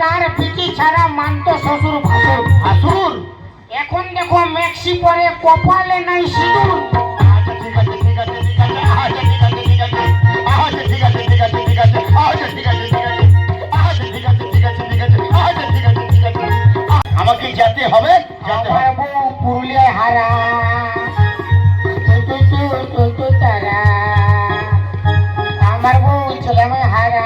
তার পিটি ছাড়া মানতো শ্বশুর ভাসুর ভাসুর। এখন দেখো ম্যাক্সি পরে কপালে নাই সিঁদুর। আচ্ছা ঠিক আছে ঠিক আছে ঠিক আছে, আচ্ছা ঠিক আছে ঠিক আছে, আচ্ছা ঠিক আছে ঠিক আছে ঠিক আছে, আচ্ছা ঠিক আছে ঠিক আছে, আচ্ছা ঠিক আছে ঠিক আছে ঠিক আছে, আচ্ছা ঠিক আছে ঠিক আছে। আমাকে যেতে হবে, যেতে হবে। আমার বউ পুরুলিয়ায় হারা তারা, আমার বউ ছিলাম হারা।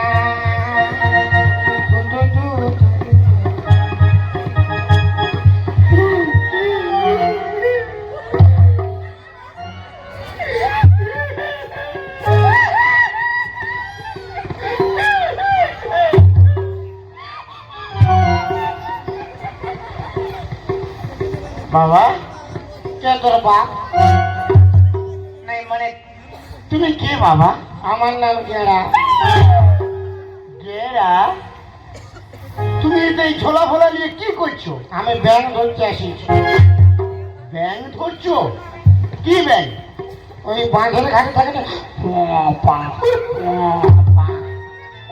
বাবা, কে তোর বাপ? নাই মানে তুমি কে বাবা? আমার নাম গেড়া। গেরা? তুমি এই ঝোলা ফোলা নিয়ে কি করছো? আমি ব্যাংক ধরতে আসিছি। ব্যাং ধরছো? কি ব্যাং? ওই বাঁধের ঘাটে থাকে না,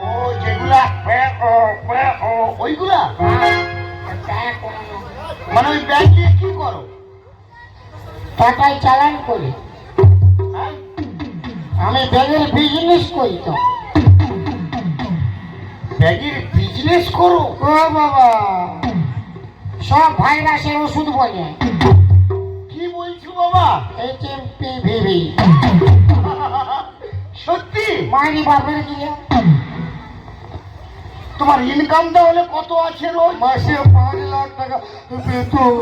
ও যেগুলা ওইগুলা? মানে ওই ব্যাং দিয়ে কি করো? টাকায় চালান করি। হ্যাঁ? আমি ব্যাগের বিজনেস করি তো। ব্যাগের বিজনেস করো? ও বাবা, সব ভাইরাসের ওষুধ বলে। কি বলছো বাবা? HMPVV। সত্যি? মাইনি বাপের গিয়ে তোমার ইনকাম তাহলে কত আছে রোজ? মাসে 5 লাখ টাকা বেতন।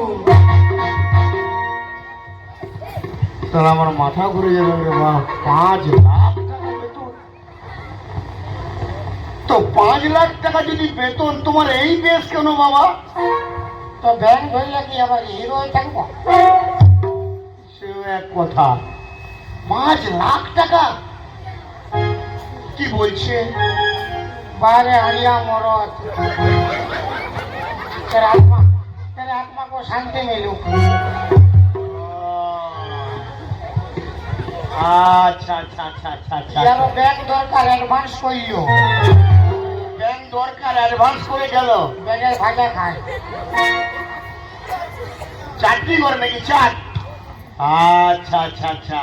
তাহলে আমার মাথা ঘুরে যাবে রে বাবা, 5 লাখ টাকা বেতন। তো 5 লাখ টাকা যদি বেতন, তোমার এই বেশ কেন বাবা? তো ব্যাংক ধরলে কি আবার হিরো হয়ে থাকবো? সে এক কথা। 5 লাখ টাকা কি বলছে? बारे हरिया मरद तेरे आत्मा को शांति मिलूं। আচ্ছা আচ্ছা আচ্ছা আচ্ছা আচ্ছা। यार बैंक दरकार एडवांस কইও। ব্যাংক দরকার, অ্যাডভান্স করে গেল। ব্যাগের ভাজা খায়, চাটনি করে নাকি চাট? আচ্ছা আচ্ছা আচ্ছা।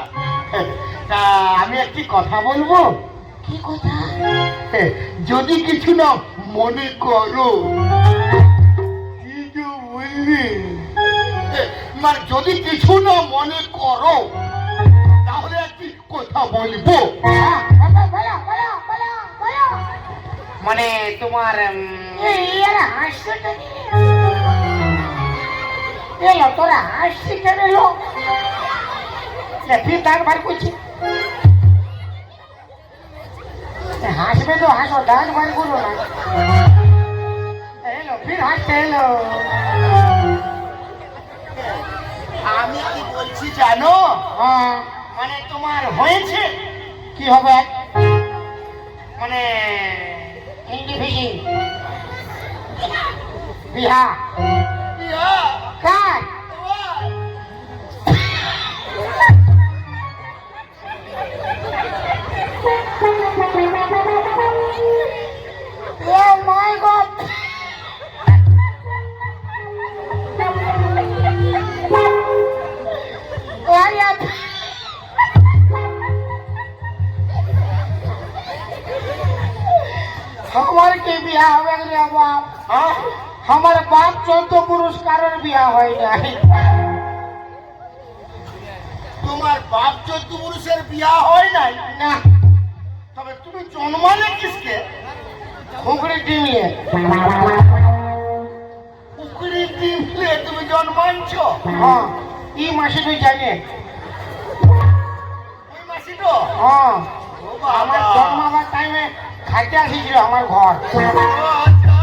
তা আমি একটি কথা বলবো? কি কথা? যদি কিছু না মনে করো। কি যে বললি? মানে যদি কিছু না মনে করো তাহলে একটি কথা বলবো। মানে তোমার এলো তোরা হাসছি কেন? এলো ফির দাঁত বার করছি। হাসবে তো হাসো, দাঁত বার করো না। এলো ফির হাসতে এলো। আমি কি বলছি জানো? হ্যাঁ, মানে তোমার হয়েছে কি হবে? মানে হিন্দি ফিজি বিহা কাজ Oh my God! हमारे के बिया हो गए बाप। हाँ? हमारे बाप 14 पुरस्कारों बिया हो जाए। তোমার বাপ 14 পুরুষের বিয়া হয় নাই? ना তবে তুমি জন্মালে কিসকে? खुगड़ी टीमिए পুকুরি দিলে তুমি জন্মাঞ্ছো? हाँ ई मासी तो जाने ওই মাসি তো? हाँ ও বাবা। আমার জন্মাবার টাইমে খাইতে আসিছিল আমার ঘর। আচ্ছা।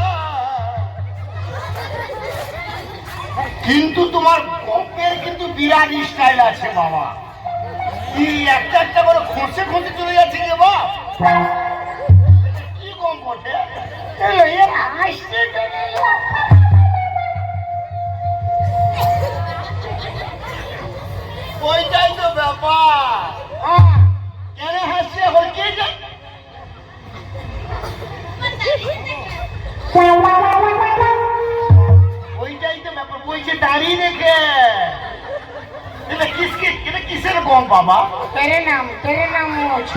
কিন্তু তোমার গল্পের কিন্তু বিরাট স্টাইল আছে বাবা। কি একটা একটা করে খসে খসে চলে যাচ্ছে রে বাপ। কি কম বটে? এলো এর হাসতে কেন এলো? ওইটাই তো ব্যাপার। হ্যাঁ, কেন হাসছে এখন কে জানে? দাঁড়িয়ে রেখে এটা কিসের গম বাবা? तेरे नाम मोच।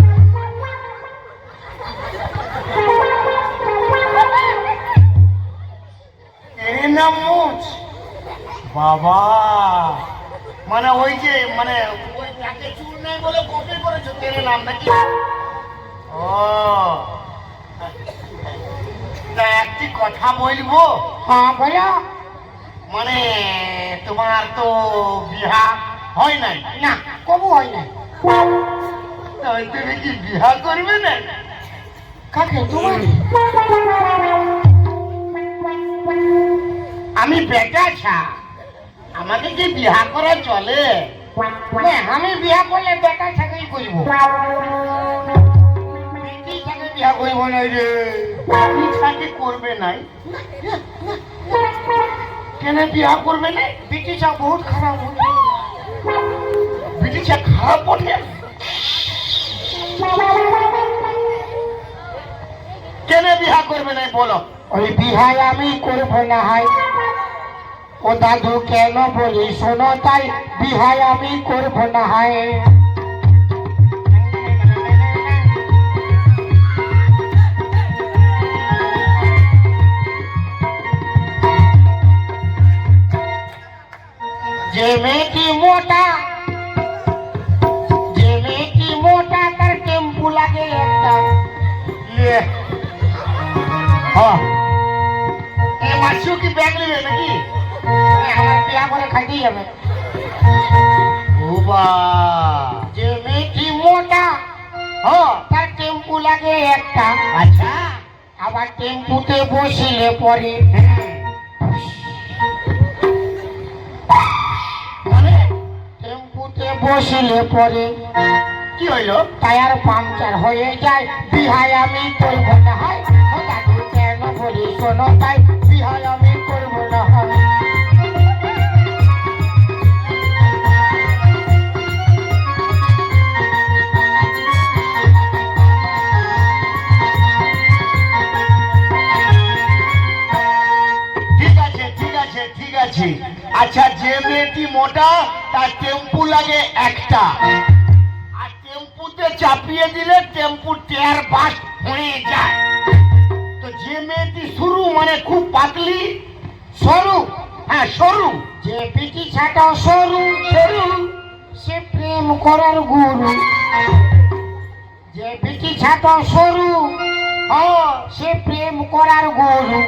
এর নাম মুচ বাবা, মানে ওই যে মানে ওই নাকে চুল নেই বলে কপি করেছো তেরে নাম নাকি? ও তা একটি কথা বলবো? हाँ बोलो। মানে তোমার তো বিহা হয় নাই ना कबू হয় না। তাই তুমি কি বিহা করবে না? কাকে তোমার? আমি বেটা ছা, আমাকে কি বিহা করা চলে? না আমি বিয়া করলে বেটা ছাকেই করব। বেটি ছাকে বিহা করব না রে। বেটি ছাকে করবে নাই? কেন বিহা করবে না? বেটি ছা বহুত খারাপ হচ্ছে। বেটি ছা খারাপ ওঠে কেন বিহা করবে না বলো? ওই বিহাই আমি করব না হয়। ও দাদু কেন বলি শোনো তাই বিহাই আমি করব না হয়। যে মেয়েটি মোটা তার টেম্পু লাগে একটা। ইয়ে হ্যাঁ এ মাসিও কি ব্যাগ নেবে নাকি? আমার বিয়া করে খাইতেই যাবে। ওবা যে মেয়েটি মোটা হ্যাঁ তার টেম্পু লাগে একটা। আচ্ছা আবার টেম্পুতে বসিলে পরে মানে টেম্পুতে বসিলে পরে কি হইলো? টায়ার পাংচার হয়ে যায়। বিহাই আমি করব না হয়। ও দাদু কেন বলি শোনো তাই বিহাই আমি করব না হয়। ঠিক আছে ঠিক আছে ঠিক আছে। আচ্ছা যে মেয়েটি মোটা তার টেম্পু লাগে একটা, আর টেম্পুতে চাপিয়ে দিলে টেম্পু টায়ার বাস হয়ে যায়। তো যে মেয়েটি সরু মানে খুব পাতলি সরু হ্যাঁ সরু যে পিটি ছাটা সরু সে প্রেম করার গুরু। যে পিটি ছাটা সরু হ্যাঁ সে প্রেম করার গুরু।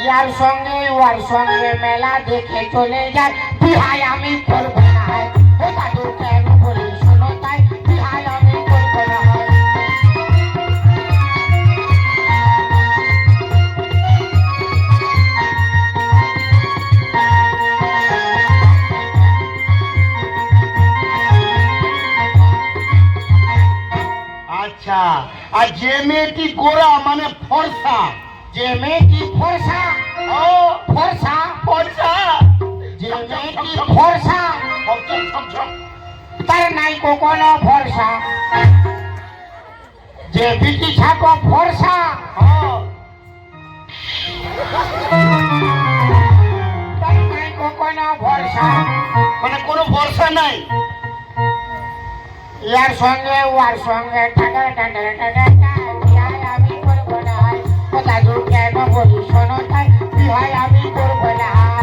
ইয়ার সঙ্গে ওর সঙ্গে মেলা দেখে চলে যায়। বিহাই আমি করব না হয়। ও দাদু কেন বলি শোনো তাই বিহাই আমি করব না হয়। আচ্ছা আর যে মেয়েটি গোরা মানে ফর্সা যে মেয়েটি ফর্সা ও ফর্সা ফর্সা যে মেয়েটি ফর্সা তার নাই কোনো ভরসা। যে বিটি ছাকো ভরসা তার নাই কোনো ভরসা। মানে কোনো ভরসা নাই। ইয়ার সঙ্গে ওর সঙ্গে টাটা টাটা টাটা বিহাই আমি করব না হয়। ও দাদু কেন বলি শোনো তাই বিহাই আমি করব না হয়।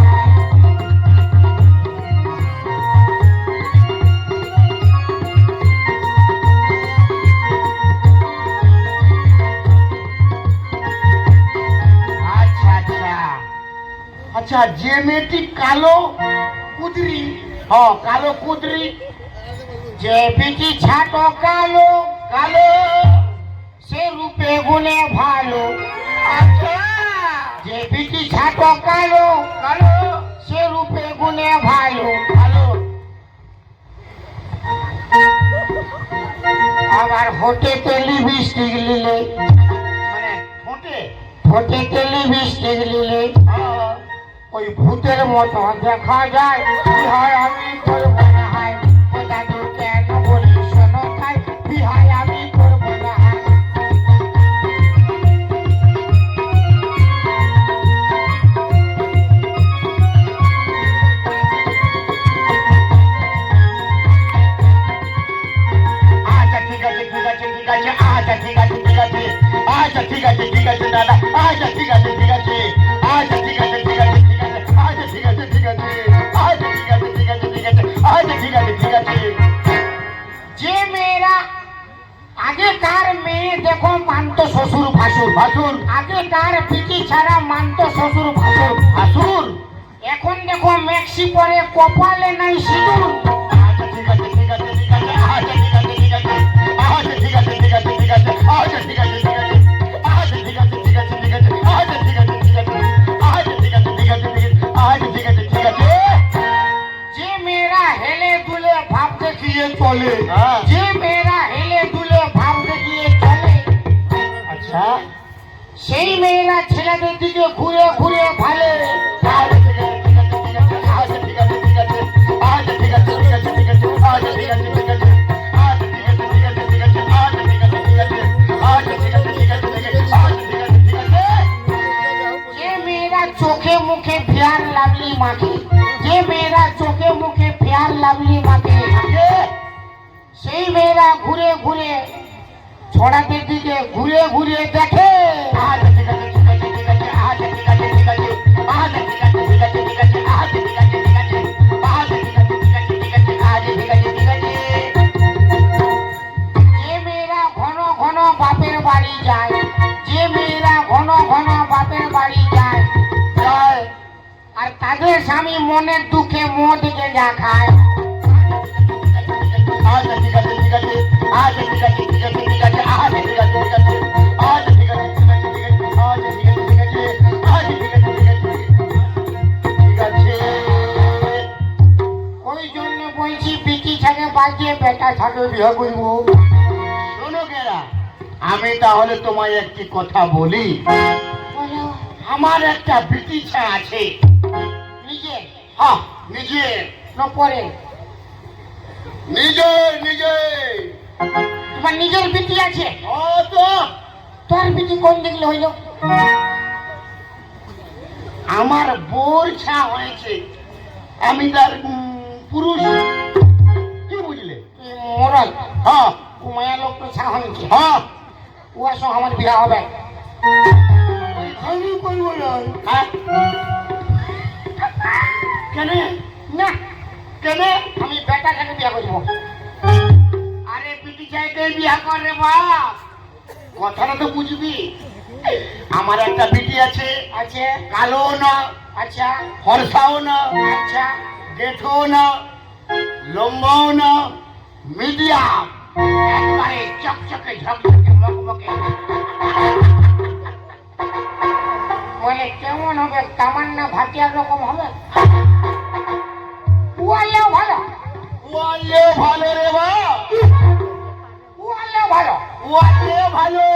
আচ্ছা আচ্ছা আচ্ছা যে মেয়েটি কালো কুদরি কালো কুদরি যে বিটি ছাটো কালো কালো সে রূপে গুণে ভালো। আচ্ছা যে বিটি ছাটো কালো কালো সে রূপে গুণে ভালো। কালো আবার হোটেতে লিপস্টিক লিলে মানে ঠোঁটে হোটেতে লিপস্টিক লিলে হ্যাঁ, ওই ভূতের মতো দেখা যায়। বিহাই আমি করব না হয়। ও দাদু কেন বলি শোনো তাই বিহাই আমি করব না হয়। দেখো মানতো শ্বশুর ভাসুর ভাসুর আগে তার পিটি ছাড়া মানতো শ্বশুর ভাসুর ভাসুর। এখন দেখো মেক্সি পরে কপালে নাই সিঁদুর আচ্ছা ঠিক আছে ঠিক আছে ঠিক আছে আচ্ছা ঠিক আছে ঠিক আছে আচ্ছা ঠিক আছে ঠিক আছে ঠিক আছে আচ্ছা ঠিক আছে ঠিক আছে আচ্ছা ঠিক আছে ঠিক আছে ঠিক আছে আচ্ছা ঠিক আছে ঠিক আছে আচ্ছা ঠিক আছে ঠিক আছে ঠিক আছে আচ্ছা ঠিক আছে ঠিক আছে। যে মেয়েরা হেলে দুলে ভাব দেখিয়ে চলে হ্যাঁ। যে মেয়েরা হেলে দুলে ভাব দেখিয়ে চলে আচ্ছা সেই মেয়েরা ছেলেদের দিকে ঘুরে ঘুরে ভালে আচ্ছা ঠিক আছে ঠিক আছে ঠিক আছে আচ্ছা ঠিক আছে ঠিক আছে আচ্ছা ঠিক আছে ঠিক আছে ঠিক আছে আচ্ছা ঠিক আছে ঠিক আছে আচ্ছা ঠিক আছে ঠিক আছে ঠিক আছে আচ্ছা ঠিক আছে ঠিক আছে আচ্ছা ঠিক আছে ঠিক আছে ঠিক আছে আচ্ছা ঠিক আছে ঠিক আছে। যে মেয়েরা চোখে মুখে ফেয়ার লাভলি মাখে যে মেয়েরা চোখে মুখে ফেয়ার লাভলি মাখে সেই মেয়েরা ঘুরে ঘুরে ছড়াদের দিকে ঘুরে ঘুরে দেখে আচ্ছা ঠিক আছে ঠিক আছে ঠিক আছে আচ্ছা ঠিক আছে ঠিক আছে আচ্ছা ঠিক আছে ঠিক আছে ঠিক আছে আচ্ছা ঠিক আছে ঠিক আছে আচ্ছা ঠিক আছে ঠিক আছে ঠিক আছে আচ্ছা ঠিক আছে ঠিক আছে। যে মেয়েরা ঘন ঘন বাপের বাড়ি যায় যে মেয়েরা ঘন ঘন বাপের বাড়ি যায় আর তাদের স্বামী মনের দুঃখে মদ গেঁজা খায় আচ্ছা ঠিক আছে ঠিক আছে আচ্ছা ঠিক আছে ঠিক আছে ঠিক আছে আচ্ছা ঠিক আছে ঠিক আছে আচ্ছা ঠিক আছে ঠিক আছে ঠিক আছে আচ্ছা ঠিক আছে ঠিক আছে আচ্ছা ঠিক আছে ঠিক আছে ঠিক আছে। ওই জন্য বলছি পিটি ছাগে বাজিয়ে বেটা ছাগে বিয়ে করবো শোনো কেরা, আমি তাহলে তোমায় একটি কথা বলি। আমার একটা বিটিছা আছে। নিজে হ্যাঁ নিজের না পরে নিজের নিজের তোমার নিজের পিটি আছে তো তোর পিটি কোন দেখলে হইল আমার বোর ছা হয়েছে, আমি তার পুরুষ। কি বুঝলে? মরল হ্যাঁ ও মায়া লোক তো ছা হয়েছে হ্যাঁ ও আসো আমার বিয়া হবে আমি করবো না। হ্যাঁ কেন না কেন? আমি বেটা ছাগে বিয়া করবো আরে পিটি চাইতে বিয়া করে বাপ, কথাটা তো বুঝবি। আমার একটা বিটি আছে, আছে কালো না, আচ্ছা ফর্সাও না, আচ্ছা গেঠো না, লম্বাও না, মিডিয়াম, একবারে চকচকে ঝকঝকে মকমকে। বলে কেমন হবে তামান্না ভাটিয়ার রকম হবে উয়ালেও ভালো ওয়ালে ভালো রে বাপ, উয়ালেও ভালো ওয়ালে ভালো।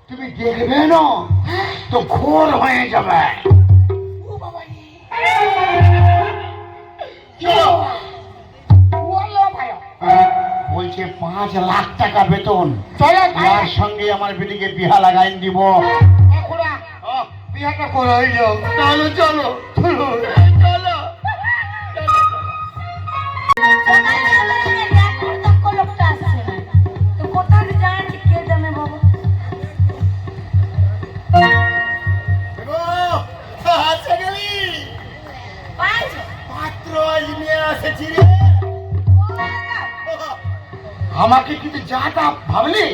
তুমি দেখবে না তো ঘোর হয়ে যাবে। ও বাবা রে চলো। উয়ালেও ভালো বলছে 5 লাখ টাকা বেতন, চলো তার সঙ্গে আমার বেটিকে বিহা লাগাই দিব। খুড়া বিয়েটা করে হইল চলো চলো চলো চলো। আচ্ছা গেলি পাত্র আজ নিয়ে এসেছি রে। আমাকে কিন্তু যা তা ভাবলি,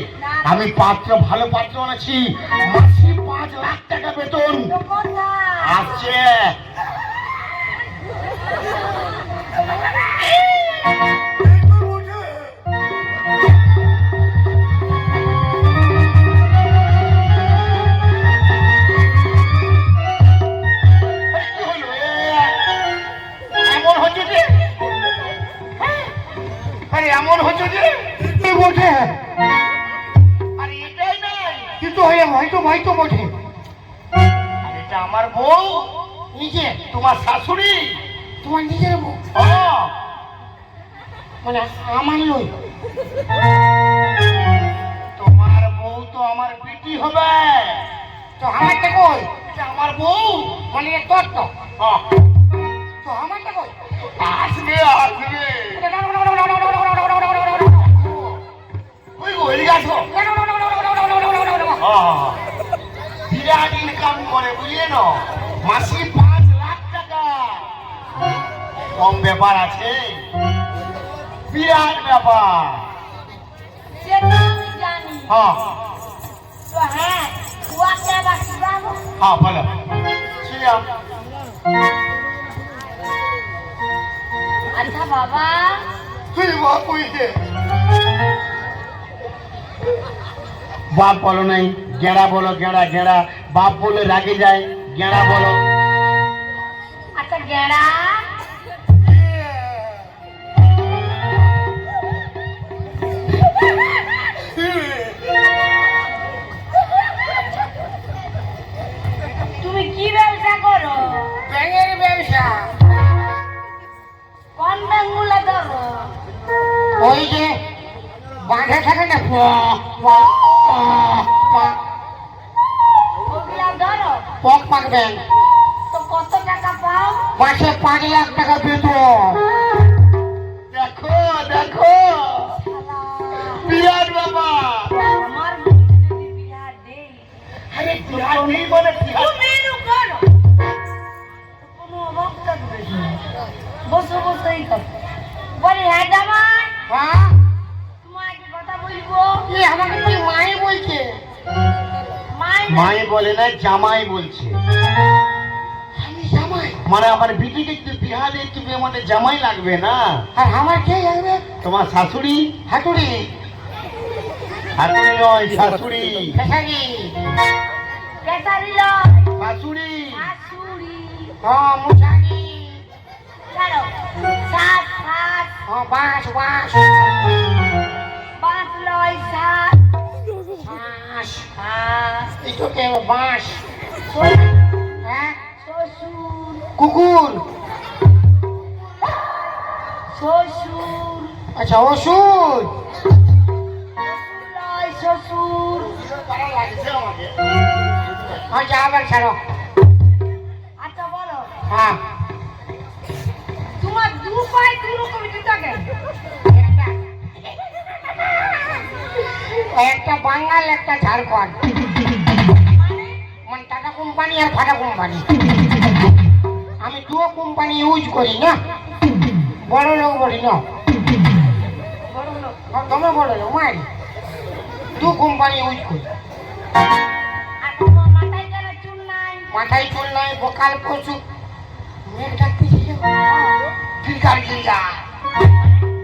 আমি পাত্র ভালো পাত্র আছি, মাসে 5 লাখ টাকা বেতন আসছে। কি হলো? এমন হচ্ছে যে, আরে এমন হচ্ছে যে, কি বটে আরে এটাই নাই, কিন্তু হয়তো হয়তো বটে আর এটা আমার বউ, নিজে তোমার শাশুড়ি। তোমার নিজের বউ হ্যাঁ, মানে আমার লই তোমার বউ তো আমার বিটি হবে। তো আমারটা কই এটা আমার বউ। মানে তোর তো হ্যাঁ, তো আমারটা কই আসবে আসবে। ওই গো এদিকে আসো। বিরাট ইনকাম করে বুঝলে না, মাসে 5 লাখ টাকা। কম ব্যাপার আছে, বিরাট ব্যাপার। সে हाँ তো হ্যাঁ কুয়াকে বাকি যাবো हाँ बोलो सिया আচ্ছা বাবা তুই বাপ হইছে বাপ বলো নাই গেঁড়া বলো গেঁড়া গেঁড়া বাপ বলে রাগে যায় গেঁড়া বলো আচ্ছা গেড়া তুমি কি ব্যবসা করো ব্যাঙের ব্যবসা কোন ব্যাঙগুলো ধরো ওই যে বাঁধা থাকে না ওগুলা ধরো পক পাক ব্যাঙ তো কত টাকা পাও মাসে 5 লাখ টাকা বেতন দেখো দেখো বিরাট বাবা আমার যদি বিয়া দেই আরে বিরাট নেই মানে তুমি করো কোনো অভাব থাকবে না। বসো বসোই কর বলি হ্যাঁ জামাই হ্যাঁ তোমার কি কথা বলবো কি আমাকে তুই মাই বলছে মাই মাই বলে না জামাই বলছে আমি জামাই মানে আমার বিটিকে একটু বিহা দিয়ে তুমি আমাদের জামাই লাগবে না আর আমার কে লাগবে তোমার শাশুড়ি হাতুড়ি শাশুড়ি নয় শাশুড়ি পেশারি পেশারি লয় শাশুড়ি শাশুড়ি হ্যাঁ মুছারি ছাড়ো সাত সাত হ্যাঁ বাঁশ বাঁশ বাঁশ লয় সাত বাঁশ বাঁশ এটা কে বাঁশ হ্যাঁ শ্বশুর কুকুর শ্বশুর আচ্ছা ওষুধ লয় শ্বশুর আচ্ছা আবার ছাড়ো আচ্ছা বলো হ্যাঁ তোমার দু পায়ে দু রকম জুতা কেন একটা বাঙাল একটা ঝাড়খণ্ড মানে টাটা কোম্পানি আর ফাটা কোম্পানি আমি দুটো কোম্পানি ইউজ করি না বড় লোক বলি না বড় লোক তুমি বড় লোক মাই দু কোম্পানি ইউজ করি আর তোমার মাথায় কেন চুল নাই মাথায় চুল নাই বকাল পশু মেঘ ডাকতে ছিল ফিরকার গিয়া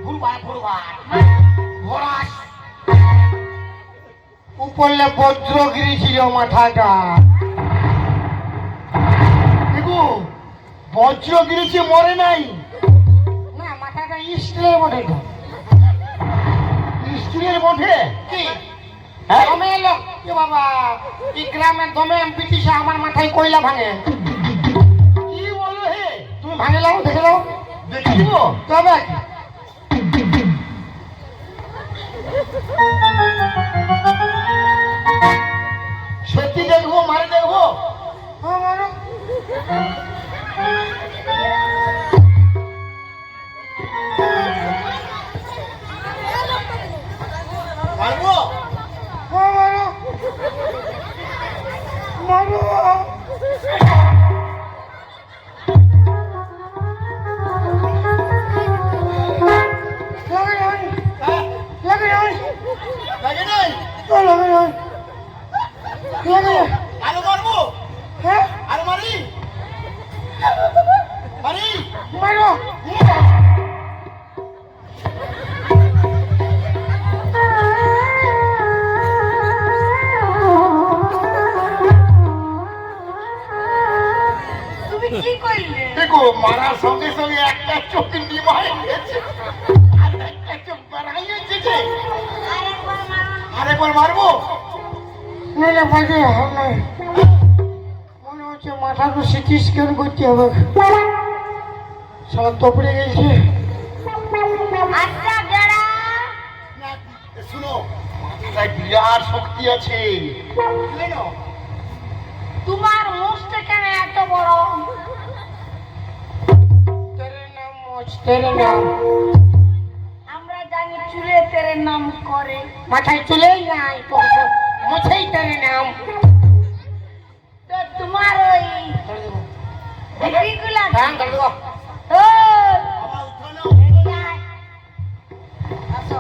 ফুরবার ফুরবার ঘোড়াস উপরলে বজ্রগিরি ছিল মাথাটা দেখো বজ্রগিরি যে মরে নাই না মাথাটা স্টিলের বটে তো স্ত্রীর মধ্যে কি হ্যাঁ? দমে এলো এ বাবা এই গ্রামে দমে ব্রিটিশে আমার মাথায় কয়লা ভাঙে কি বলো হে তুমি ভাঙে লাও দেখে লাও দেখে দিব তবে সত্যি দেখবো মারে দেখবো হ্যাঁ মারো মারবো হ্যাঁ মারো মারো হ্যাঁ? লাগে নাই আরো মারবো হ্যাঁ আরো মারি মারি মারো তুমি কি করলে দেখো মারার সঙ্গে সঙ্গে একটা চোখ নিমা হয়ে গেছে আর একটা চোখ বাড়াই গেছে আরেকবার মারবো নইলে বাজে হবে মনে হচ্ছে মাথাটা সিটি স্ক্যান করতে হবে সব তপড়ে গেছে আচ্ছা গেড়া না, শুনো মাথায় বিরাট শক্তি আছে বুঝলে? তোমার মুখটা কেন এত বড় তেরে নাম মোচ তেরে নাম আমরা জানি চুলে তেরে নাম করে মাথায় চুলেই নাই তো মোছেই তেরে নাম তো তোমার ওই এইগুলা ধান করে দেবো বাবা, উঠো না। আসো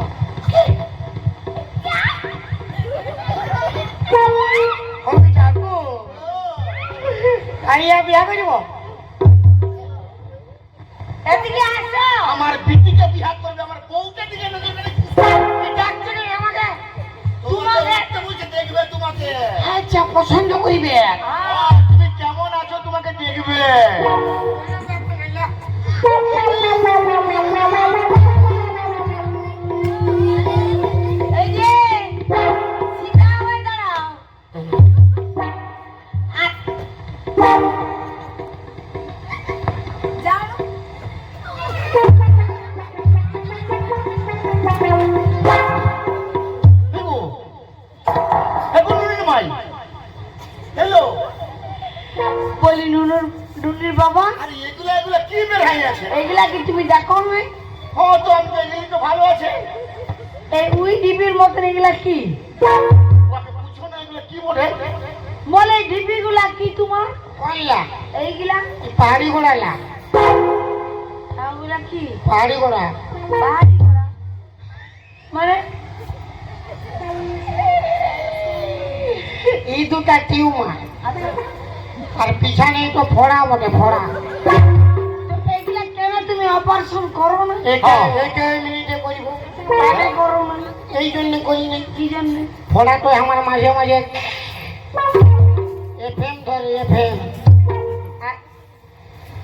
কারিয়া বিয়া করব এদিকে আসো আমার বিটিকে বিয়া করবে, আমার বউকে দিকে নজর রেখেছিস। ডাকছো না আমাকে তোমাকে একটা বুঝে দেখবে তোমাকে। আচ্ছা পছন্দ করিবে তুমি কেমন আছো তোমাকে দেখবে। এই যে সিধা হয়ে দাঁড়াও যাও দেখো এখন নুনির মাই হ্যালো। বলি নুনির বাবা আরে এগুলা কি বের হয়ে আছে? এইগুলা কি তুমি দেখো না ও তো আমি দেখলি তো ভালো আছে। এই উই ডিবির মতন এগুলা কি ওকে বুঝছো না এগুলা কি বলে? বলে ডিবি গুলা কি তোমার কোনলা এইগুলা পাহাড়ি ঘোড়ালা ওগুলা কি পাহাড়ি ঘোড়া পাহাড়ি ঘোড়া মানে এই দুটা টিউমার আচ্ছা আর পিছনে তো ফোড়া বটে ফোড়া তো এইগুলা কেন তুমি অপারেশন করো না এটা এটা মিনিটে করিব কেন করো না এই জন্য করি নাই কি জন্য ফোড়া তো আমার মাঝে মাঝে এফএম ধরে এফএম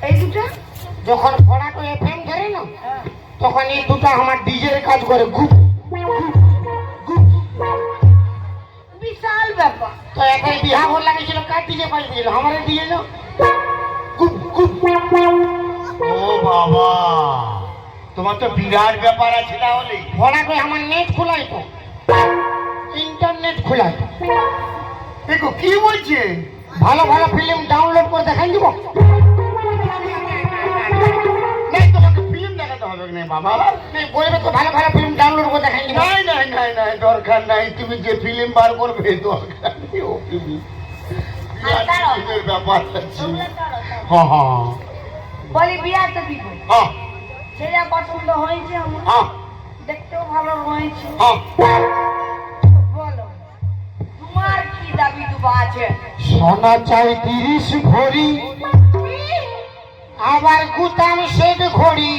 এই দুটা যখন ফোড়া তো এফএম ধরে না তখন এই দুটা আমার ডিজের কাজ করে গুপ বিশাল ব্যাপার তো একাই বিহা ঘর লাগিয়েছিল কার ডিজে পাল্টে দিল আমার ডিজে না গুপ গুপ ও বাবা, তোমার তো বিরাট ব্যাপার আছে তাহলে। ফোড়া তো আমার নেট খোলাই তো ইন্টারনেট খোলাই দেখো কি বলছে? ভালো ভালো ফিল্ম ডাউনলোড করে দেখাই দিব নাই তোমাকে ফিল্ম দেখাতে হবে না বাবা। বলবে তো ভালো ভালো ফিল্ম ডাউনলোড করে দেখাই দিব নাই নাই নাই নাই দরকার নাই, তুমি যে ফিল্ম বার করবে দরকার নেই ও ফিল্ম। ফিল্মের ব্যাপার আছে। হ্যাঁ হ্যাঁ বলি বিয়া তো দিব হ্যাঁ সেটা পছন্দ হয়েছে আমার হ্যাঁ দেখতেও ভালো হয়েছে হ্যাঁ। বলো তোমার কি দাবি দুবা আছে সোনা চাই 30 ভরি আবার গুতাম সেট ঘড়ি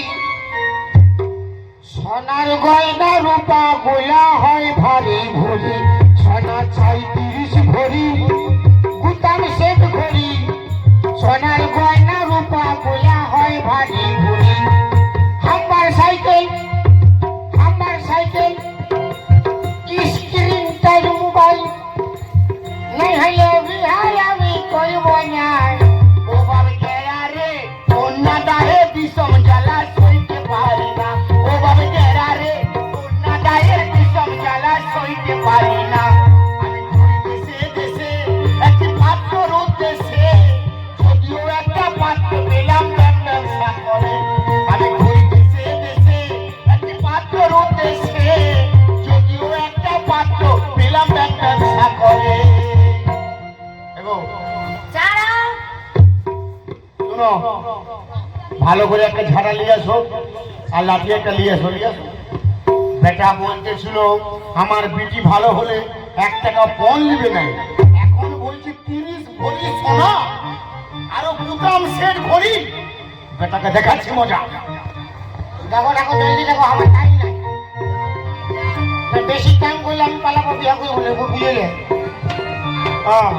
সোনার গয়না রূপা গোলা হয় ভারী ভরি সোনা চাই 30 ভরি গুতাম সেট ঘড়ি সোনার গয়না রূপা গোলা হয় ভারী ভরি আমার সাইকেল স্ক্রিন টাচ মোবাইল नहीं है बिहार আমি কইব না ও বাবা কেরা রে ওন্না দাহে বিষম জ্বালা সইতে পারি না ও বাবা কেরা রে ওন্না দাহে বিষম জ্বালা সইতে পারি না আমি ঘুরি দেশে দেশে একটি পাত্র উদ্দেশ্যে যদিও একটা পাত্র পেলাম ব্যবসা করে আমি ঘুরি দেশে দেশে একটি পাত্র উদ্দেশ্যে যদিও একটা পাত্র পেলাম ব্যবসা করে ছাড়াও শোনো, ভালো করে একটা ঝাড়া নিয়ে আসো আর লাঠি একটা নিয়ে আসো বেটা বলতেছিল আমার বিটি ভালো হলে 1 টাকা পণ নিবে নাই, এখন বলছে 30 ভরি সোনা আরো বুতাম সেট ভরি। বেটাকে দেখাচ্ছি মজা। দেখো দেখো জলদি দেখো আমার টাইম নাই বেশি টাইম করলে আমি পালাবো বিয়া করবো বুঝলে হ্যাঁ